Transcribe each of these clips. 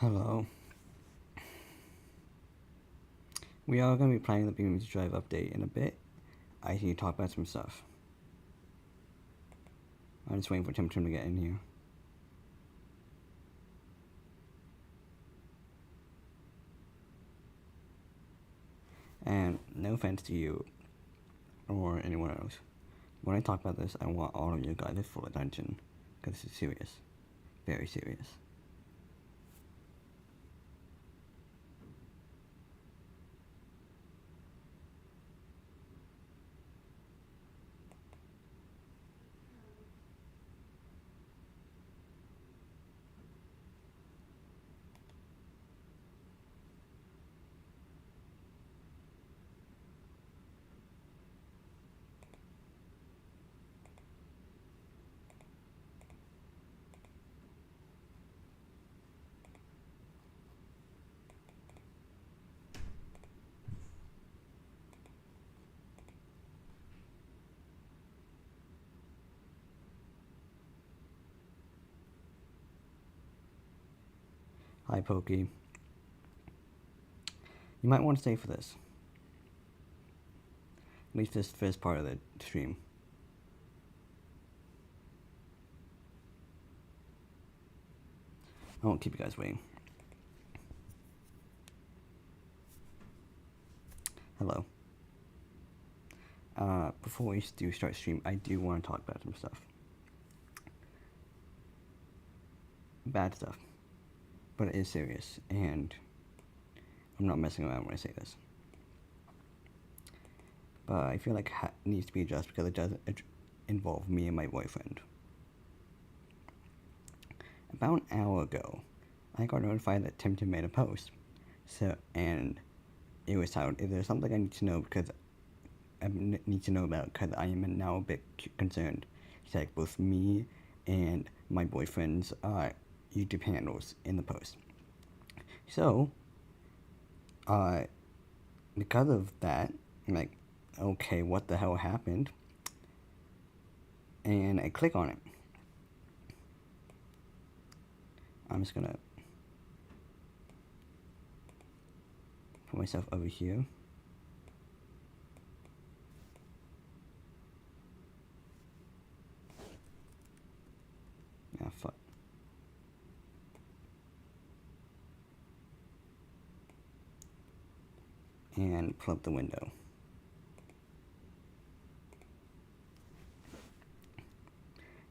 Hello. We are going to be playing the BeamNG.drive update in a bit. I need to talk about some stuff. I'm just waiting for Tim to get in here. And no offense to you or anyone else. When I talk about this, I want all of you guys' full attention. Because this is serious. Very serious. Hi, Pokey. You might want to stay for this. At least this first part of the stream. I won't keep you guys waiting. Hello. Before we do start stream, I do want to talk about some stuff. Bad stuff. But it is serious, and I'm not messing around when I say this. But I feel like it needs to be addressed because it does involve me and my boyfriend. About an hour ago, I got notified that Tim made a post. And it was titled, "Is there something I need to know because I I am now a bit concerned." He said both me and my boyfriend's YouTube handles in the post. So, because of that, I'm like, okay, what the hell happened? And I click on it. I'm just gonna put myself over here. Ah, fuck. And pull up the window.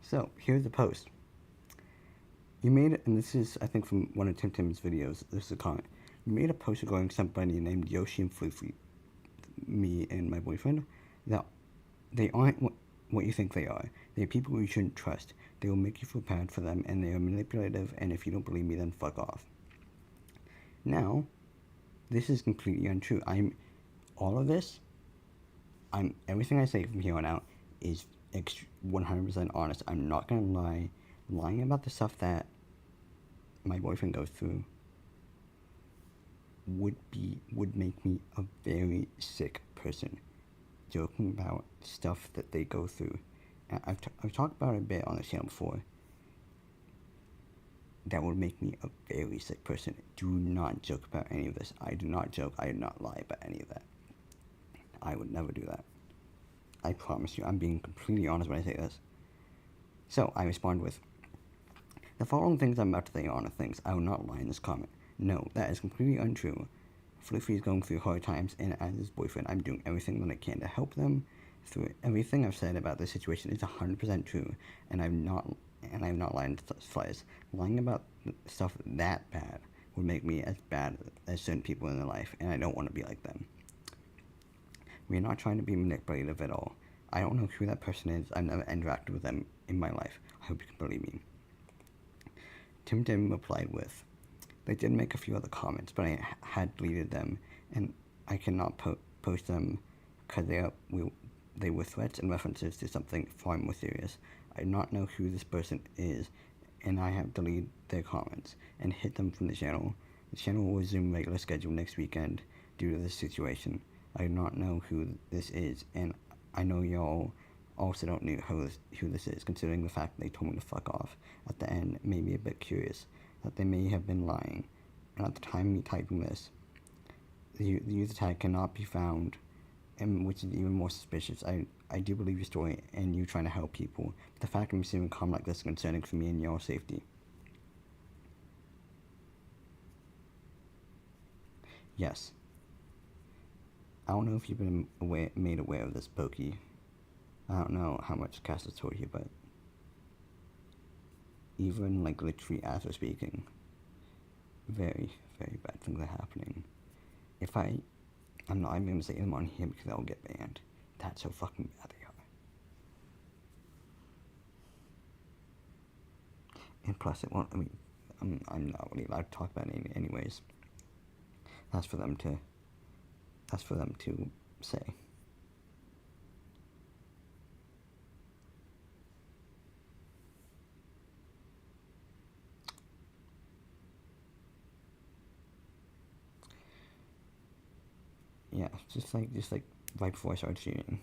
So, here's the post. You made it, and this is, I think, from one of Tim's videos. This is a comment. You made a post regarding somebody named Yoshi and Floofy, me and my boyfriend. Now, they aren't what you think they are. They're people you shouldn't trust. They will make you feel bad for them, and they are manipulative, and if you don't believe me, then fuck off. Now, this is completely untrue. Everything I say from here on out is 100% honest. I'm not gonna lie. Lying about the stuff that my boyfriend goes through would make me a very sick person. Joking about stuff that they go through. I've talked about it a bit on the channel before. That would make me a very sick person. Do not joke about any of this. I do not joke. I do not lie about any of that. I would never do that. I promise you. I'm being completely honest when I say this. So, I respond with, "The following things I'm about to say are honest things. I will not lie in this comment. No, that is completely untrue. Floofy is going through hard times, and as his boyfriend, I'm doing everything that I can to help them through it. Everything I've said about this situation is 100% true, and I'm not lying to the slightest. Lying about stuff that bad would make me as bad as certain people in their life, and I don't want to be like them. We are not trying to be manipulative at all. I don't know who that person is. I've never interacted with them in my life. I hope you can believe me." Tim replied with, "They did make a few other comments, but I had deleted them, and I cannot post them because they were threats and references to something far more serious. I do not know who this person is, and I have deleted their comments and hid them from the channel. The channel will resume regular schedule next weekend due to this situation. I do not know who this is, and I know y'all also don't know who this is, considering the fact they told me to fuck off. At the end, made me a bit curious that they may have been lying. And at the time of me typing this, the user tag cannot be found, and which is even more suspicious. I do believe your story and you trying to help people. But the fact of receiving a comment like this is concerning for me and your safety. Yes. I don't know if you've been made aware of this, Pokey. I don't know how much Cass has told you, but even like literally as we're speaking, very, very bad things are happening. I'm not even gonna say them on here because they'll get banned. That's how fucking bad they are. And plus, it won't. I mean, I'm not really allowed to talk about it anyways. That's for them to say. Yeah, just like right before I started shooting,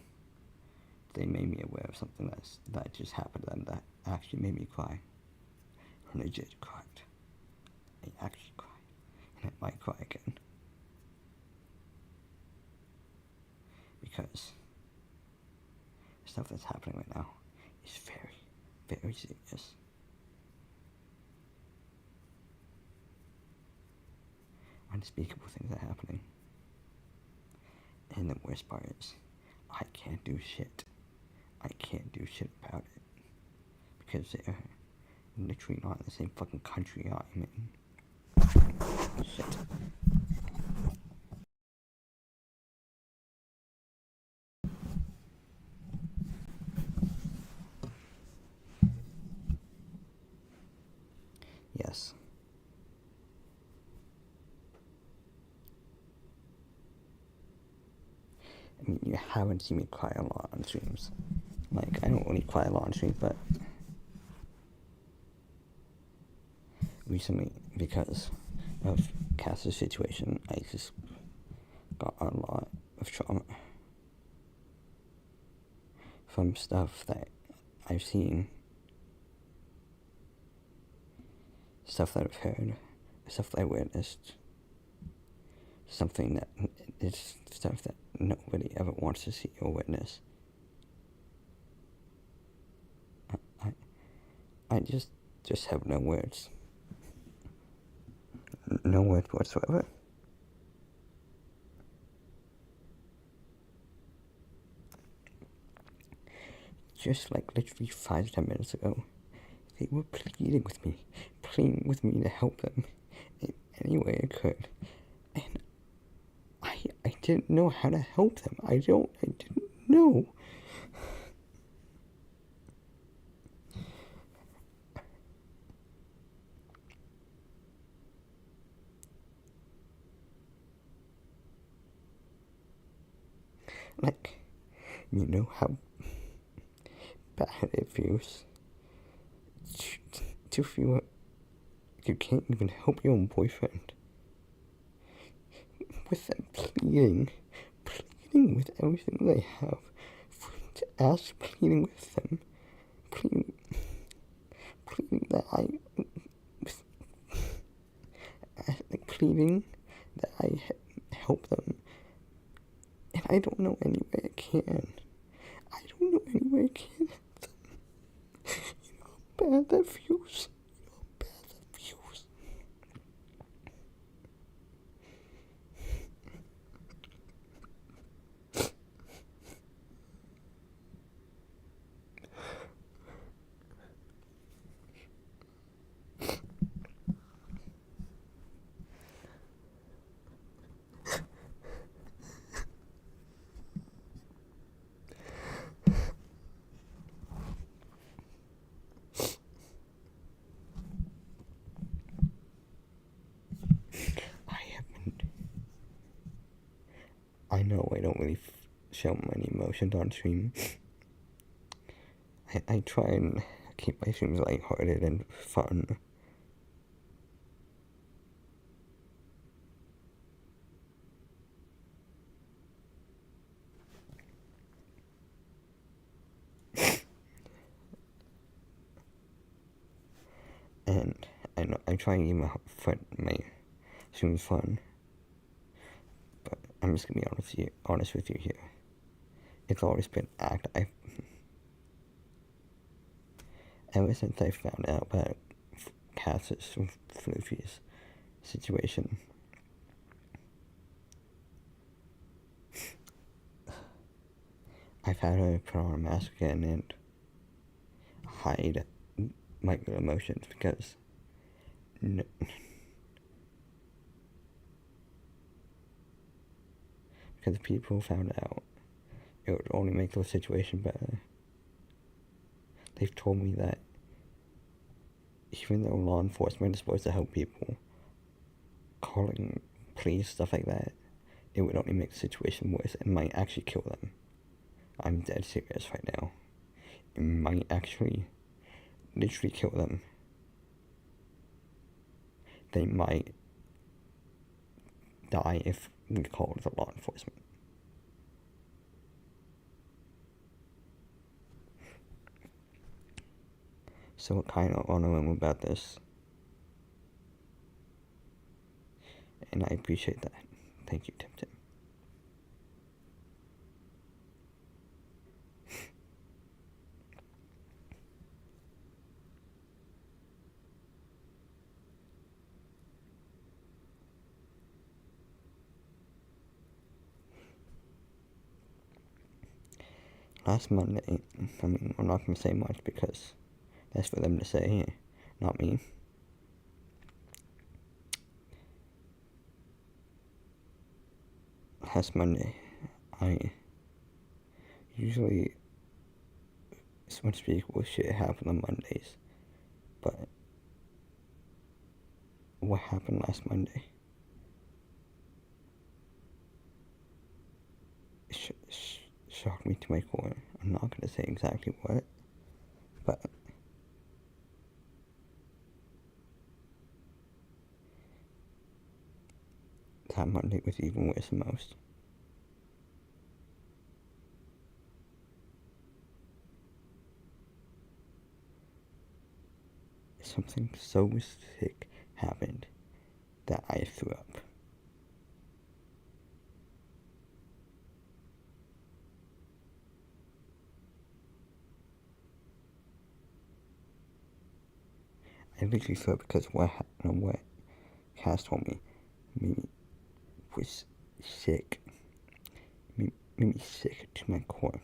they made me aware of something that just happened and that actually made me cry. Legit cried. I actually cried, and I might cry again because the stuff that's happening right now is very, very serious. Unspeakable things are happening. And the worst part is, I can't do shit. I can't do shit about it. Because they're literally not in the same fucking country I'm in. Shit. Yes. I mean, you haven't seen me cry a lot on streams. Like, I don't really cry a lot on streams, but recently, because of Cass's situation, I just got a lot of trauma from stuff that I've seen, stuff that I've heard, stuff that I witnessed, something that is stuff that nobody ever wants to see or witness. I just have no words. No words whatsoever. Just like literally 5 to 10 minutes ago, they were pleading with me to help them in any way I could. And I didn't know how to help them. I didn't know. Like, you know how bad it feels to feel like you can't even help your own boyfriend. With them pleading with everything they have, for him to ask, pleading with them, pleading that pleading that I help them, and I don't know any way I can. I don't know any way I can help them. You know how bad that feels. I know I don't really show many emotions on stream. I try and keep my streams lighthearted and fun. And I try and give my It's gonna be fun. But I'm just gonna be honest with you here. It's always been ever since I found out about Cass's Floofy's situation. I've had her put on a mask again and hide my real emotions because because people found out it would only make the situation better. They've told me that even though law enforcement is supposed to help people, calling police, stuff like that, it would only make the situation worse and might actually kill them. I'm dead serious right now. It might actually literally kill them. They might die if we call the law enforcement. So I kind of want to know about this. And I appreciate that. Thank you, Tim Tim. Last Monday, I mean, I'm not going to say much because that's for them to say, not me. Last Monday, I usually, so much people shit happen on Mondays, but what happened last Monday shocked me to my core. I'm not going to say exactly what, but that Monday was even worse than most. Something so sick happened that I threw up. I literally threw up because what Cass told me was sick. Made me sick to my core.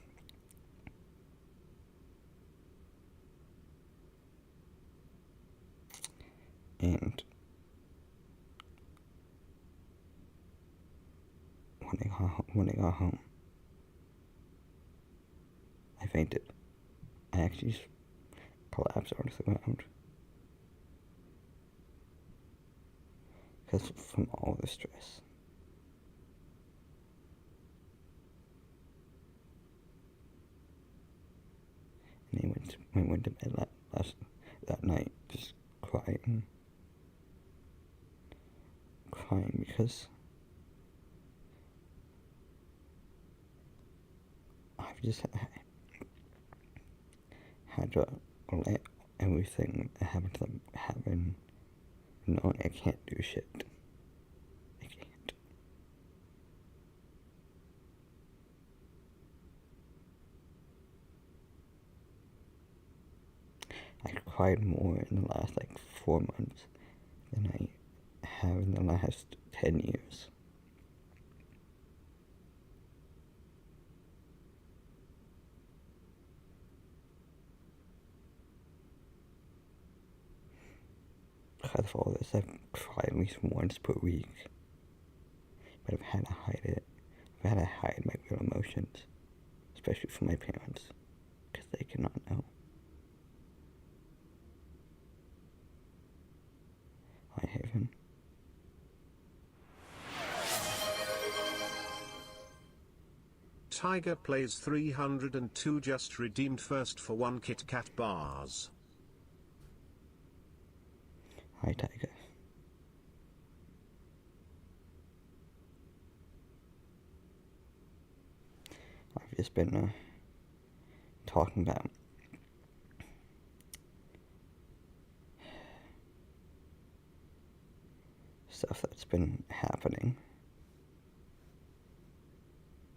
And when I got home, I fainted. I actually just collapsed onto the ground. Because from all the stress. And I went to bed that night just crying because I've just had to let everything that happened to them happen, knowing I can't do shit. I can't. I cried more in the last 4 months than I have in the last 10 years. Because of all this, I've cried at least once per week. But I've had to hide it. I've had to hide my real emotions, especially from my parents, because they cannot know. Hi, Haven. Tiger plays 302 just redeemed first for 1 Kit Kat bars. Hi, Tiger. I've just been talking about stuff that's been happening.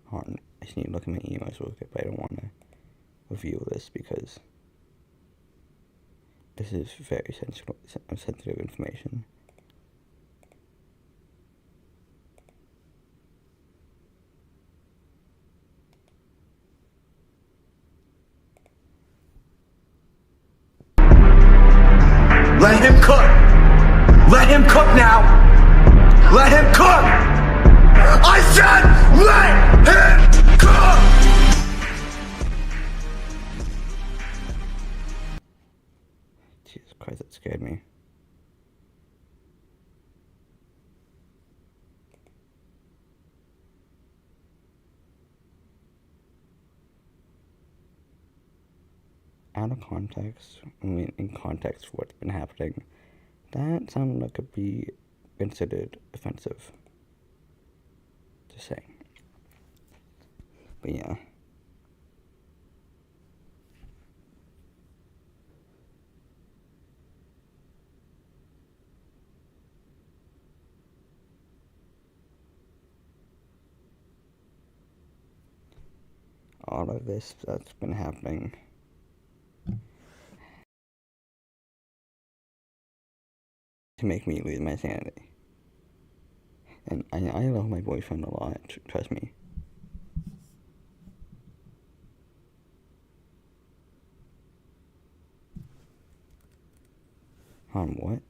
Hold on, I just need to look at my emails real quick, but I don't want to review this because this is very sensitive information. Let him cook! Let him cook now! Let him cook! I said let him cook! Jesus Christ, that scared me. Out of context, I mean, in context of what's been happening, that sounded like it could be considered offensive. Just saying. But yeah. All of this that's been happening to make me lose my sanity. And I love my boyfriend a lot, trust me. What?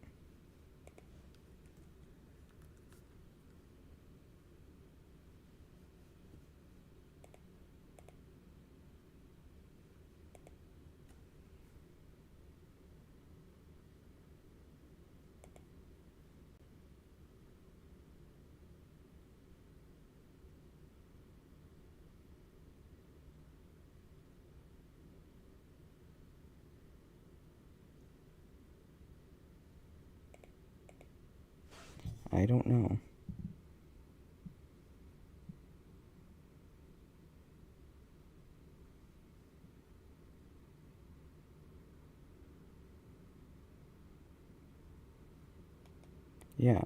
I don't know. Yeah.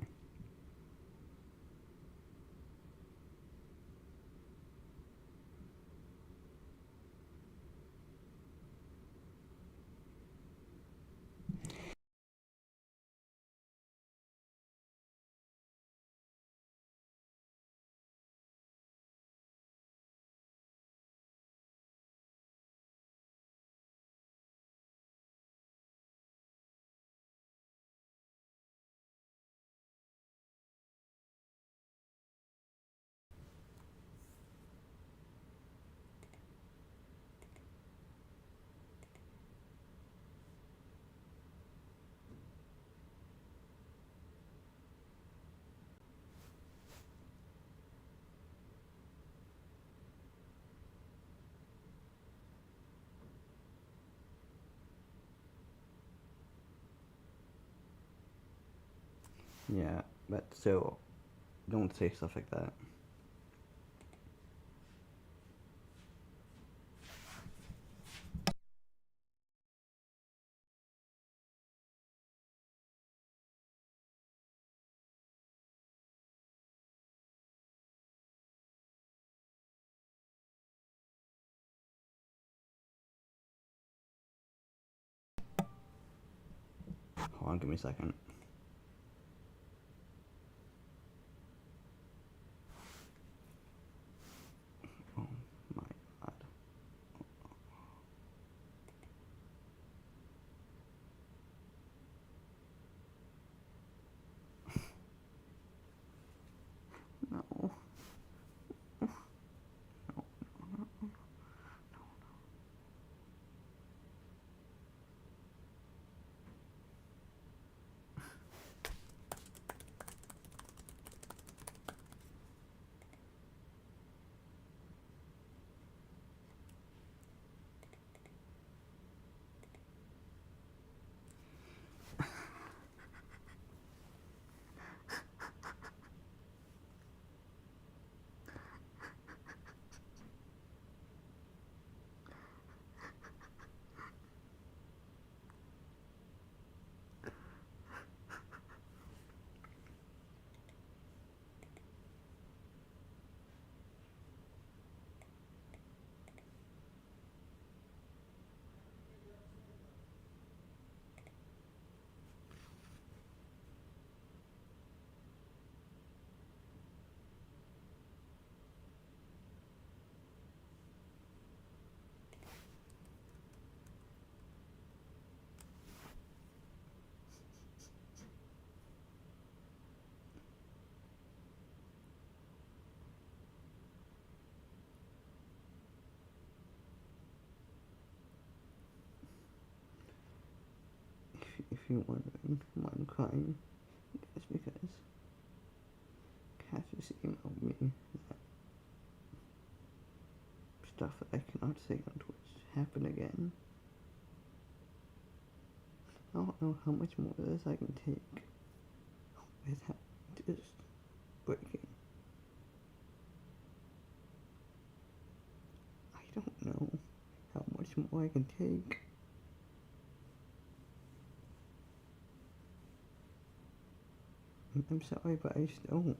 Yeah, but still, don't say stuff like that. Hold on, give me a second. Oh my god. No. If you're wondering why I'm crying, it's because Cass just emailed me that stuff that I cannot say on Twitch happened again. I don't know how much more of this I can take without just breaking. I don't know how much more I can take. I'm sorry, but I just don't.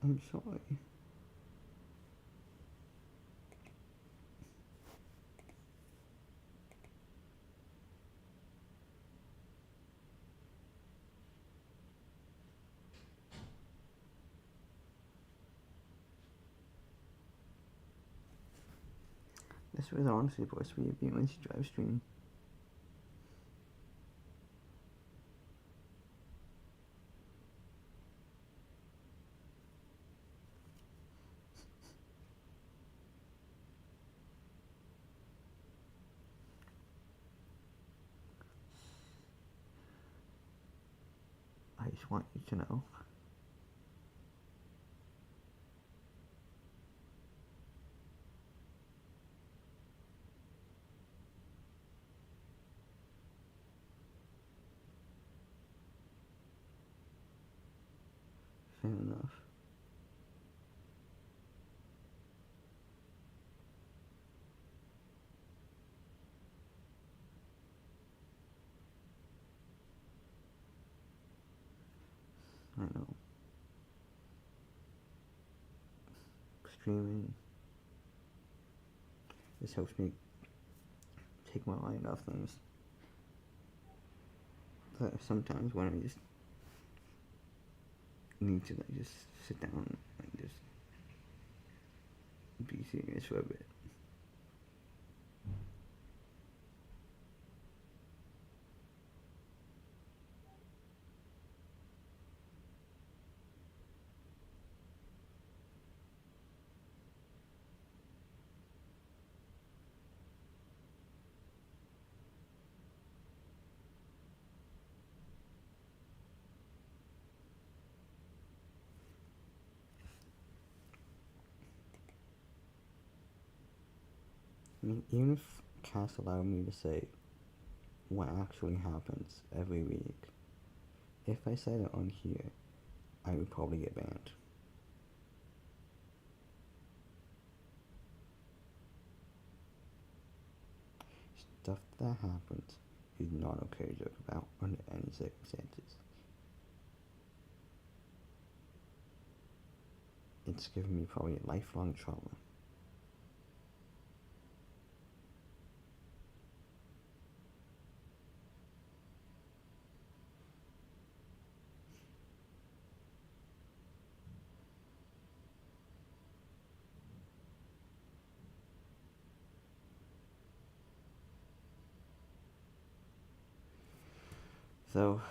I'm sorry. This was honestly supposed to be a BeamNG.drive stream. I just want you to know. Fair enough. I know. Streaming. This helps me take my mind off things. But sometimes when I just need to like just sit down and just be serious for a bit. I mean, even if Cass allowed me to say what actually happens every week, if I said it on here, I would probably get banned. Stuff that happens is not okay to joke about under any circumstances. It's given me probably a lifelong trauma. So,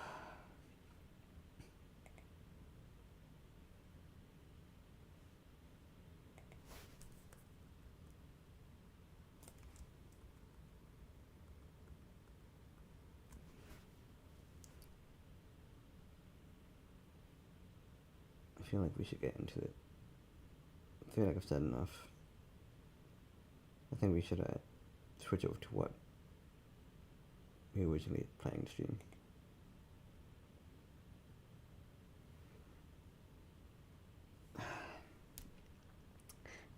I feel like we should get into it. I feel like I've said enough. I think we should switch over to what we originally planned to stream.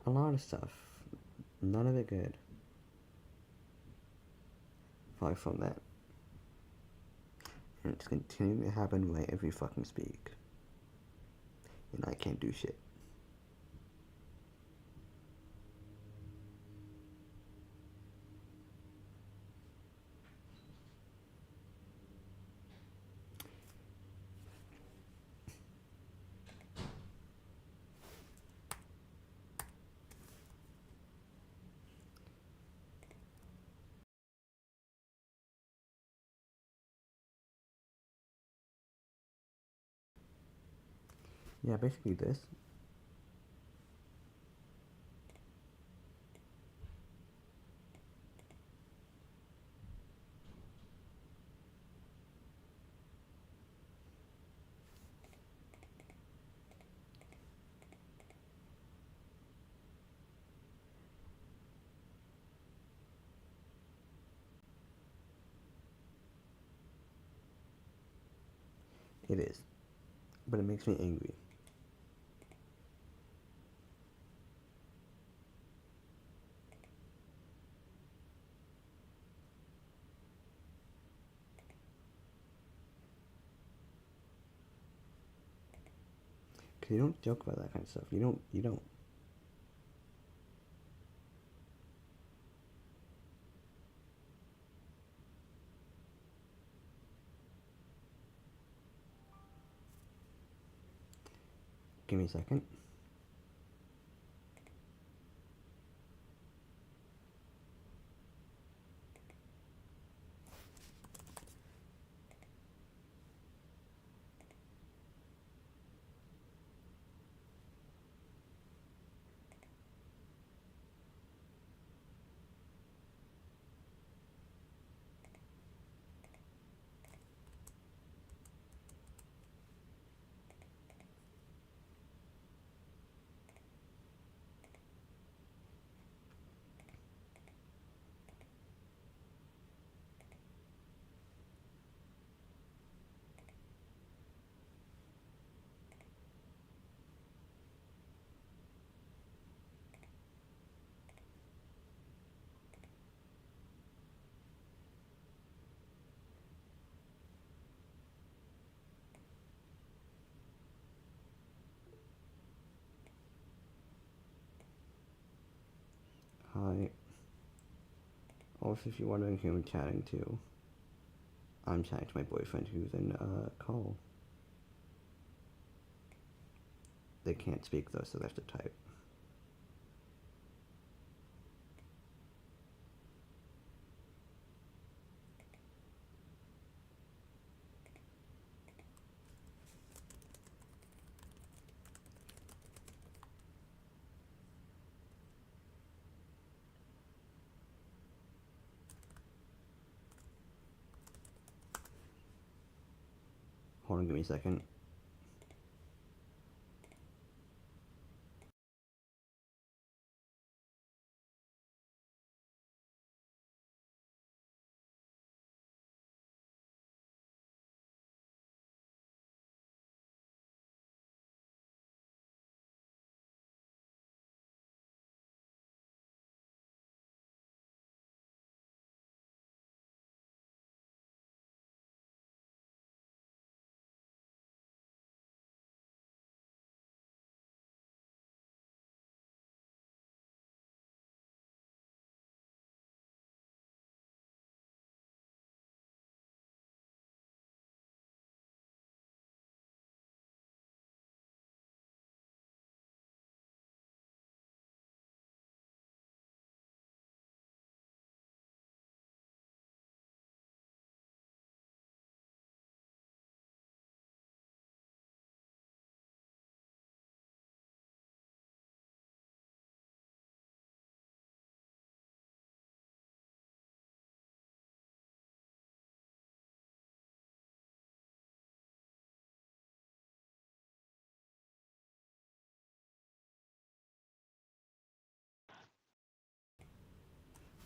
A lot of stuff, none of it good. Far from that. And it's continuing to happen right as we fucking speak. And I can't do shit. Yeah, basically this. It is. But it makes me angry. Cause you don't joke about that kind of stuff. You don't. Give me a second. Hi. Also, if you're wondering who I'm chatting to, I'm chatting to my boyfriend who's in a call. They can't speak though, so they have to type. Hold on, give me a second.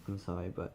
I'm sorry, but